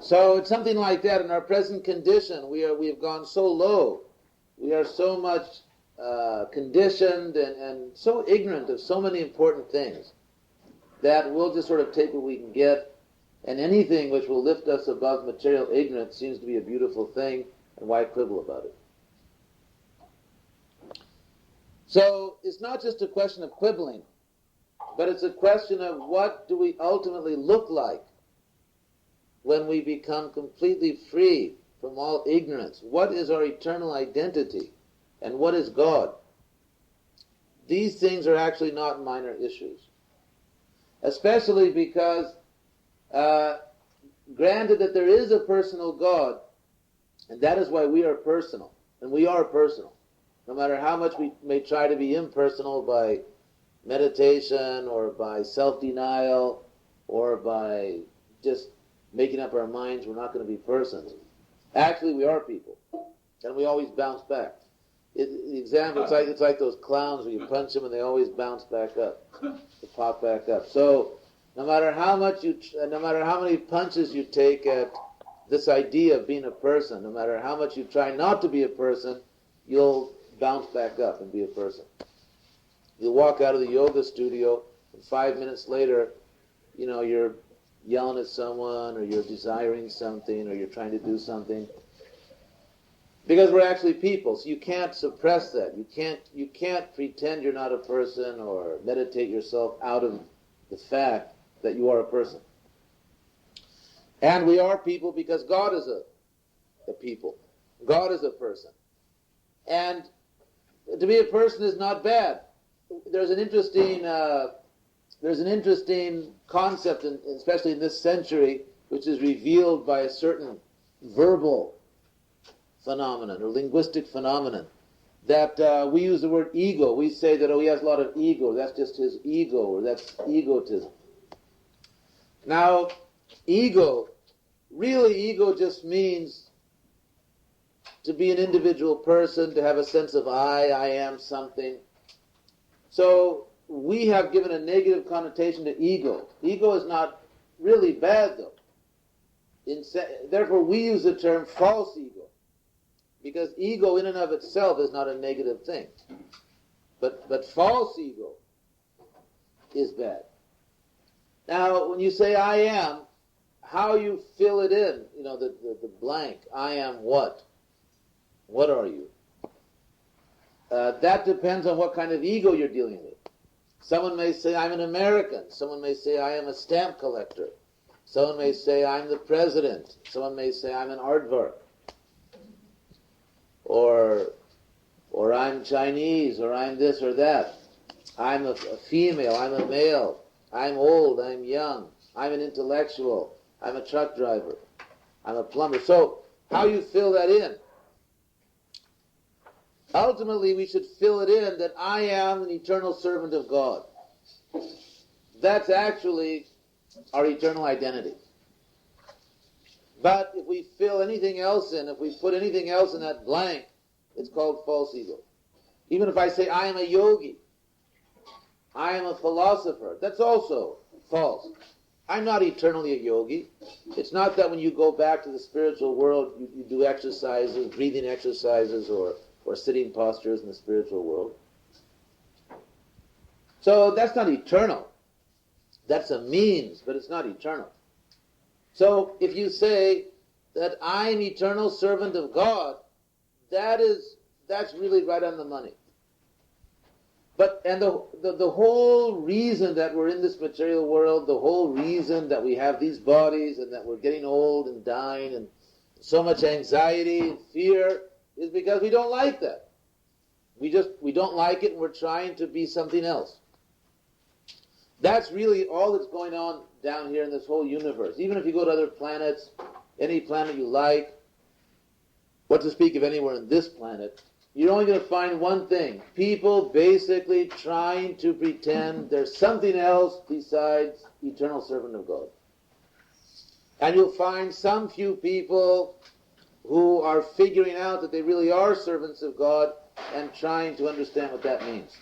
So it's something like that. In our present condition, we have gone so low, we are so much conditioned and so ignorant of so many important things that we'll just sort of take what we can get, and anything which will lift us above material ignorance seems to be a beautiful thing, and why quibble about it? So it's not just a question of quibbling, but it's a question of what do we ultimately look like when we become completely free from all ignorance. What is our eternal identity? And what is God? These things are actually not minor issues. Especially because, granted that there is a personal God, and that is why we are personal, and we are personal. No matter how much we may try to be impersonal by meditation or by self-denial or by just making up our minds we're not going to be persons. Actually, we are people, and we always bounce back. The example, it's like those clowns where you punch them and they always bounce back up, they pop back up. So no matter how many punches you take at this idea of being a person, no matter how much you try not to be a person, you'll bounce back up and be a person. You'll walk out of the yoga studio, and 5 minutes later, you're yelling at someone, or you're desiring something, or you're trying to do something. Because we're actually people, so you can't suppress that. You can't pretend you're not a person or meditate yourself out of the fact that you are a person. And we are people because God is a people. God is a person. And to be a person is not bad. There's an interesting concept, especially in this century, which is revealed by a certain verbal phenomenon or linguistic phenomenon. That we use the word ego. We say that, he has a lot of ego. That's just his ego, or that's egotism. Now, ego just means to be an individual person, to have a sense of I am something. So we have given a negative connotation to ego. Ego is not really bad, though. Therefore, we use the term false ego, because ego in and of itself is not a negative thing. But false ego is bad. Now, when you say I am, how you fill it in, the blank, I am what? What are you? That depends on what kind of ego you're dealing with. Someone may say, I'm an American. Someone may say, I am a stamp collector. Someone may say, I'm the president. Someone may say, I'm an aardvark. Or I'm Chinese, or I'm this or that. I'm a female, I'm a male. I'm old, I'm young. I'm an intellectual. I'm a truck driver. I'm a plumber. So, how you fill that in? Ultimately, we should fill it in that I am an eternal servant of God. That's actually our eternal identity. But if we fill anything else in, if we put anything else in that blank, it's called false ego. Even if I say I am a yogi, I am a philosopher, that's also false. I'm not eternally a yogi. It's not that when you go back to the spiritual world, you do exercises, breathing exercises, or sitting postures in the spiritual world. So that's not eternal. That's a means, but it's not eternal. So if you say that I'm eternal servant of God, that's really right on the money. And the whole reason that we're in this material world, the whole reason that we have these bodies and that we're getting old and dying and so much anxiety and fear is because we don't like that. We don't like it, and we're trying to be something else. That's really all that's going on down here in this whole universe. Even if you go to other planets, any planet you like, what to speak of anywhere on this planet, you're only going to find one thing. People basically trying to pretend there's something else besides eternal servant of God. And you'll find some few people who are figuring out that they really are servants of God and trying to understand what that means.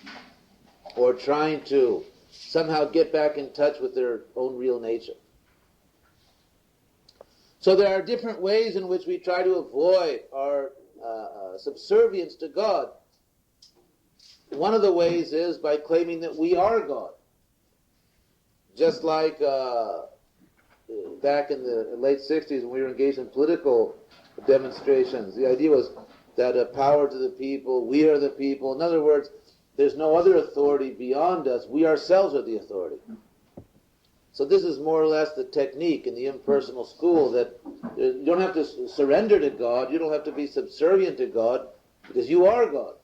Or trying to somehow get back in touch with their own real nature. So there are different ways in which we try to avoid our subservience to God. One of the ways is by claiming that we are God. Just like back in the late 60s when we were engaged in political demonstrations, the idea was that power to the people, we are the people. In other words, there's no other authority beyond us. We ourselves are the authority. So this is more or less the technique in the impersonal school, that you don't have to surrender to God, you don't have to be subservient to God, because you are God.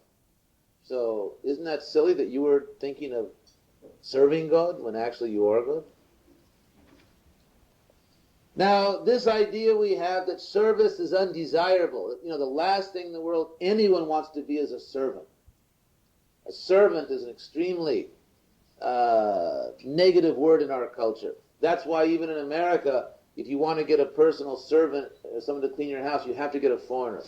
So isn't that silly that you were thinking of serving God when actually you are God? Now, this idea we have that service is undesirable. The last thing in the world anyone wants to be is a servant. A servant is an extremely negative word in our culture. That's why even in America, if you want to get a personal servant, someone to clean your house, you have to get a foreigner,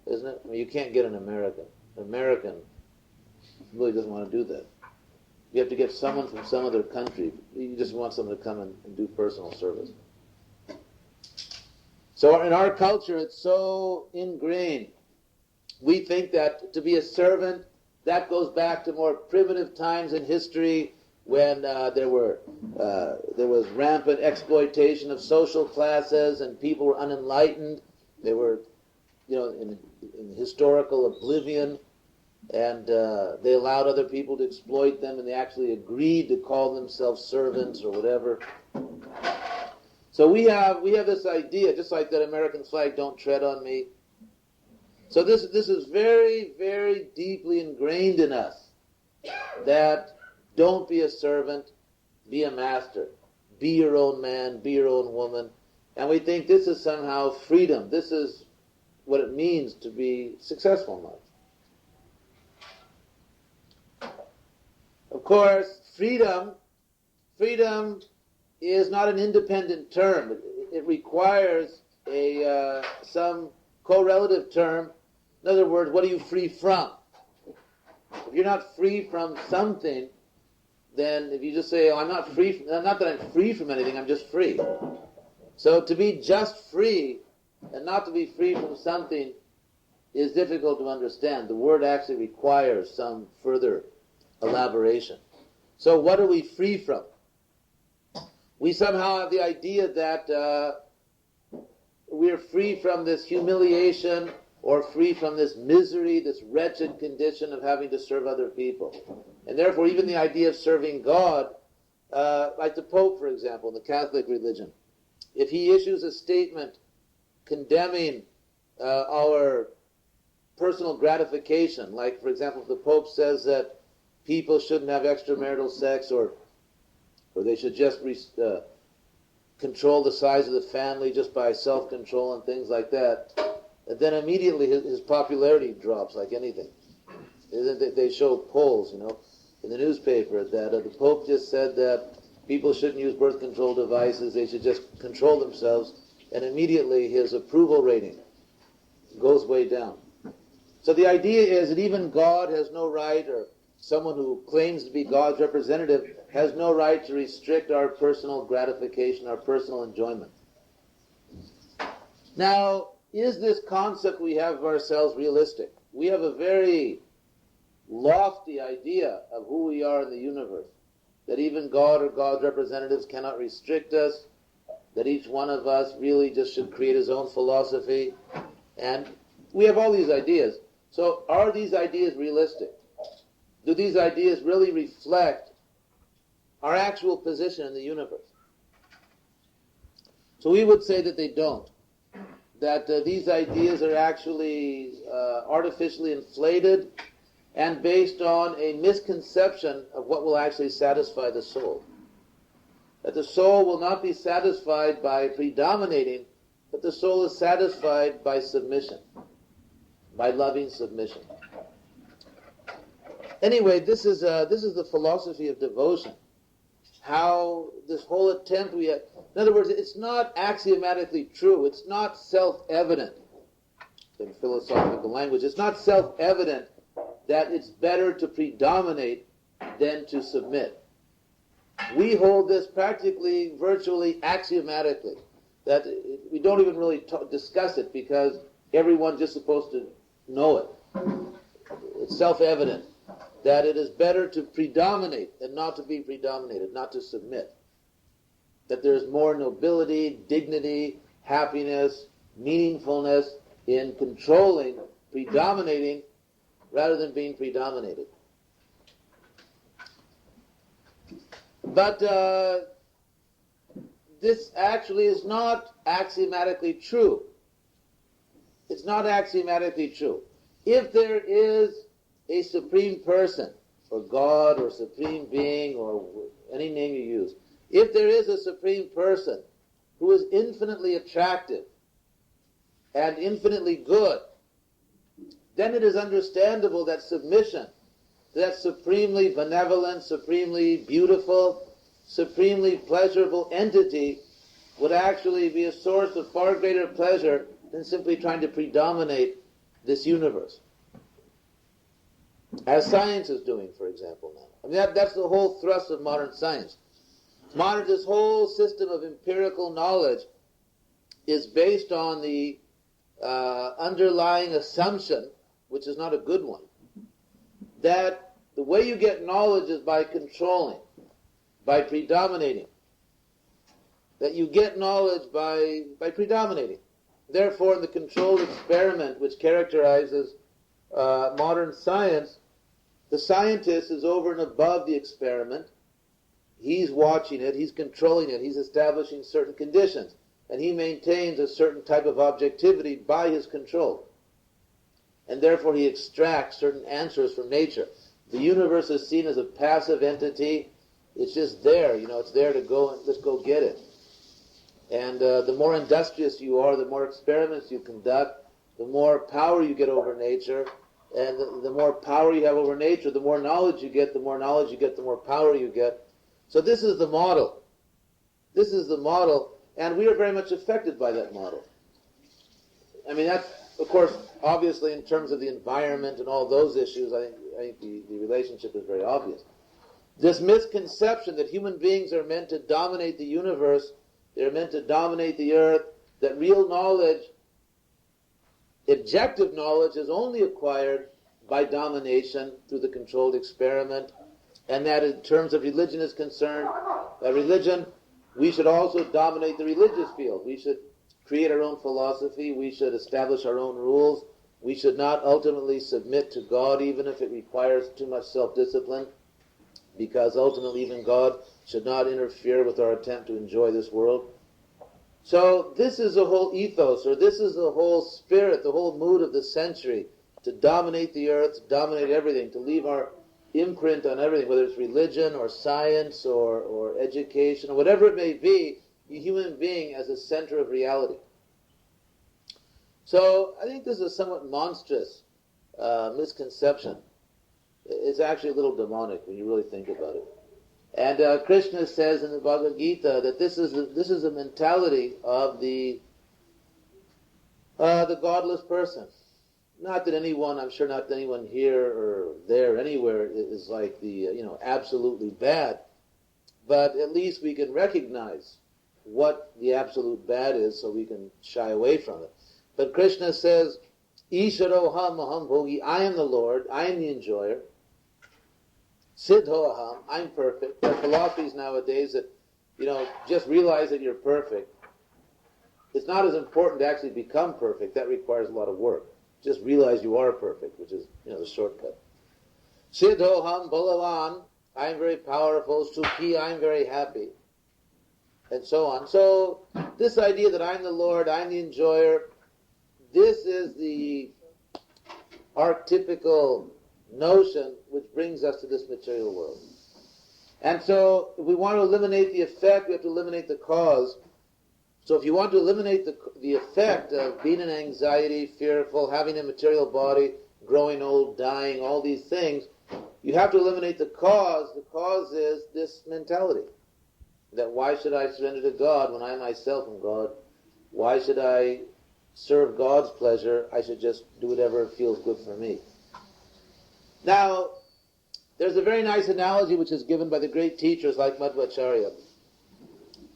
isn't it? I mean, you can't get an American. An American really doesn't want to do that. You have to get someone from some other country. You just want someone to come and do personal service. So in our culture, it's so ingrained. We think that to be a servant, that goes back to more primitive times in history when there was rampant exploitation of social classes and people were unenlightened. They were, in historical oblivion, and they allowed other people to exploit them, and they actually agreed to call themselves servants or whatever. So we have this idea, just like that American flag, "Don't tread on me." So this is very, very deeply ingrained in us, that don't be a servant, be a master. Be your own man, be your own woman. And we think this is somehow freedom. This is what it means to be successful in life. Of course, freedom is not an independent term. It requires some correlative term. In other words, what are you free from? If you're not free from something, then if you just say, "Oh, I'm not free," not that I'm free from anything, I'm just free. So to be just free and not to be free from something is difficult to understand. The word actually requires some further elaboration. So what are we free from? We somehow have the idea that we're free from this humiliation or free from this misery, this wretched condition of having to serve other people. And therefore, even the idea of serving God, like the Pope, for example, in the Catholic religion, if he issues a statement condemning our personal gratification, like, for example, if the Pope says that people shouldn't have extramarital sex, or they should just control the size of the family just by self-control and things like that, then immediately his popularity drops like anything. They show polls, in the newspaper that the Pope just said that people shouldn't use birth control devices, they should just control themselves, and immediately his approval rating goes way down. So the idea is that even God has no right, or someone who claims to be God's representative has no right to restrict our personal gratification, our personal enjoyment. Now, is this concept we have of ourselves realistic? We have a very lofty idea of who we are in the universe, that even God or God's representatives cannot restrict us, that each one of us really just should create his own philosophy, and we have all these ideas. So are these ideas realistic? Do these ideas really reflect our actual position in the universe? So we would say that they don't. That these ideas are actually artificially inflated and based on a misconception of what will actually satisfy the soul. That the soul will not be satisfied by predominating, but the soul is satisfied by submission, by loving submission. Anyway, this is the philosophy of devotion. How this whole attempt we have, in other words, it's not axiomatically true. It's not self-evident in philosophical language. It's not self-evident that it's better to predominate than to submit. We hold this practically, virtually axiomatically, that we don't even really discuss it because everyone's just supposed to know it. It's self-evident that it is better to predominate than not to be predominated, not to submit. That there's more nobility, dignity, happiness, meaningfulness in controlling, predominating, rather than being predominated. But this actually is not axiomatically true. It's not axiomatically true. If there is a supreme person, or God, or supreme being, or any name you use, if there is a supreme person who is infinitely attractive and infinitely good, then it is understandable that submission to that supremely benevolent, supremely beautiful, supremely pleasurable entity would actually be a source of far greater pleasure than simply trying to predominate this universe. As science is doing, for example, now. I mean, that's the whole thrust of modern science. This whole system of empirical knowledge is based on the underlying assumption, which is not a good one, that the way you get knowledge is by controlling, by predominating. That you get knowledge by predominating. Therefore, in the controlled experiment which characterizes modern science, the scientist is over and above the experiment. He's watching it, he's controlling it, he's establishing certain conditions, and he maintains a certain type of objectivity by his control. And therefore he extracts certain answers from nature. The universe is seen as a passive entity. It's just there, it's there to go, and let's go get it. And the more industrious you are, the more experiments you conduct, the more power you get over nature. And the more power you have over nature, the more knowledge you get, the more knowledge you get, the more power you get. So this is the model. This is the model, and we are very much affected by that model. I mean, that's, of course, obviously in terms of the environment and all those issues, I think the relationship is very obvious. This misconception that human beings are meant to dominate the universe, they're meant to dominate the earth, that real knowledge, objective knowledge, is only acquired by domination through the controlled experiment, and that in terms of religion is concerned, that religion We should also dominate the religious field. We should create our own philosophy. We should establish our own rules. We should not ultimately submit to God, even if it requires too much self-discipline, because ultimately even God should not interfere with our attempt to enjoy this world. So this is the whole ethos, or this is the whole spirit, the whole mood of the century, to dominate the earth, to dominate everything, to leave our imprint on everything, whether it's religion or science or education or whatever it may be, the human being as a center of reality. So I think this is a somewhat monstrous misconception. It's actually a little demonic when you really think about it. And Krishna says in the Bhagavad Gita that this is a mentality of the godless person. Not that anyone, I'm sure not anyone here or there, anywhere is like the absolutely bad, but at least we can recognize what the absolute bad is, so we can shy away from it. But Krishna says, Isharoham aham bhogi, I am the Lord, I am the enjoyer. Siddhoaham, I'm perfect. There are philosophies nowadays that, just realize that you're perfect. It's not as important to actually become perfect. That requires a lot of work. Just realize you are perfect, which is, the shortcut. Siddhoham balavan, I am very powerful. Sukhi, I am very happy. And so on. So, this idea that I'm the Lord, I'm the enjoyer, this is the archetypical notion which brings us to this material world. And so, if we want to eliminate the effect, we have to eliminate the cause. So if you want to eliminate the effect of being in anxiety, fearful, having a material body, growing old, dying, all these things, you have to eliminate the cause. The cause is this mentality. That why should I surrender to God when I myself am God? Why should I serve God's pleasure? I should just do whatever feels good for me. Now, there's a very nice analogy which is given by the great teachers like Madhvacharya.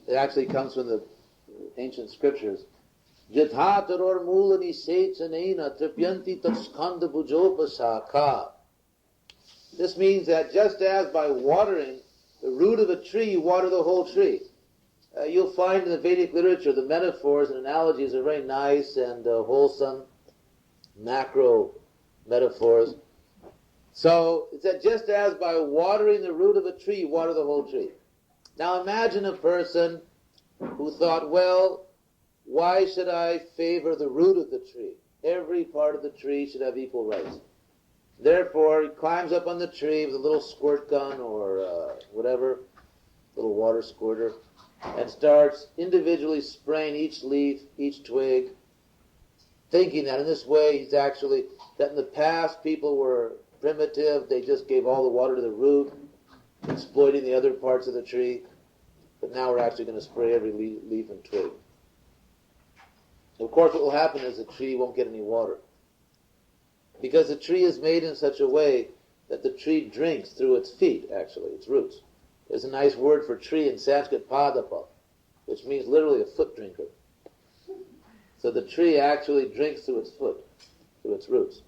It actually comes from the ancient scriptures. Jathataror mulani sechanena tripyanti tatskanda bujopasaka. This means that just as by watering the root of a tree, you water the whole tree. You'll find in the Vedic literature the metaphors and analogies are very nice and wholesome, macro metaphors. So it's that just as by watering the root of a tree, you water the whole tree. Now imagine a person who thought, well, why should I favor the root of the tree? Every part of the tree should have equal rights. Therefore, he climbs up on the tree with a little squirt gun or whatever, little water squirter, and starts individually spraying each leaf, each twig, thinking that in this way he's actually, that in the past people were primitive, they just gave all the water to the root, exploiting the other parts of the tree. But now we're actually going to spray every leaf and twig. Of course, what will happen is the tree won't get any water. Because the tree is made in such a way that the tree drinks through its feet, actually, its roots. There's a nice word for tree in Sanskrit, padapa, which means literally a foot drinker. So the tree actually drinks through its foot, through its roots.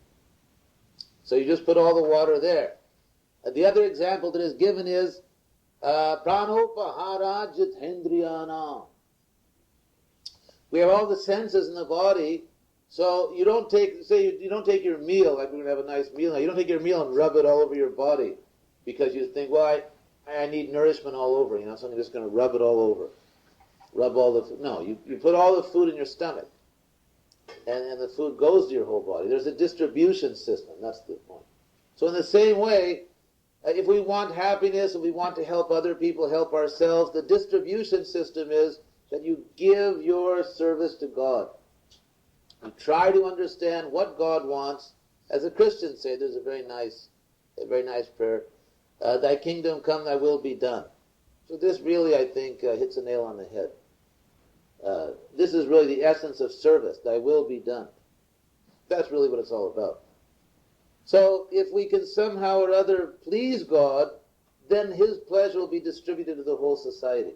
So you just put all the water there. The other example that is given is pranopahara jithendriyana. We have all the senses in the body, so you don't take, you don't take your meal, like we're going to have a nice meal now, you don't take your meal and rub it all over your body because you think, well, I need nourishment all over, so I'm just going to rub it all over. Rub all the food. No, you put all the food in your stomach, and the food goes to your whole body. There's a distribution system, that's the point. So in the same way, if we want happiness, if we want to help other people, help ourselves, the distribution system is that you give your service to God. You try to understand what God wants. As the Christians say, there's a very nice prayer. Thy kingdom come, thy will be done. So this really, I think, hits a nail on the head. This is really the essence of service. Thy will be done. That's really what it's all about. So if we can somehow or other please God, then His pleasure will be distributed to the whole society.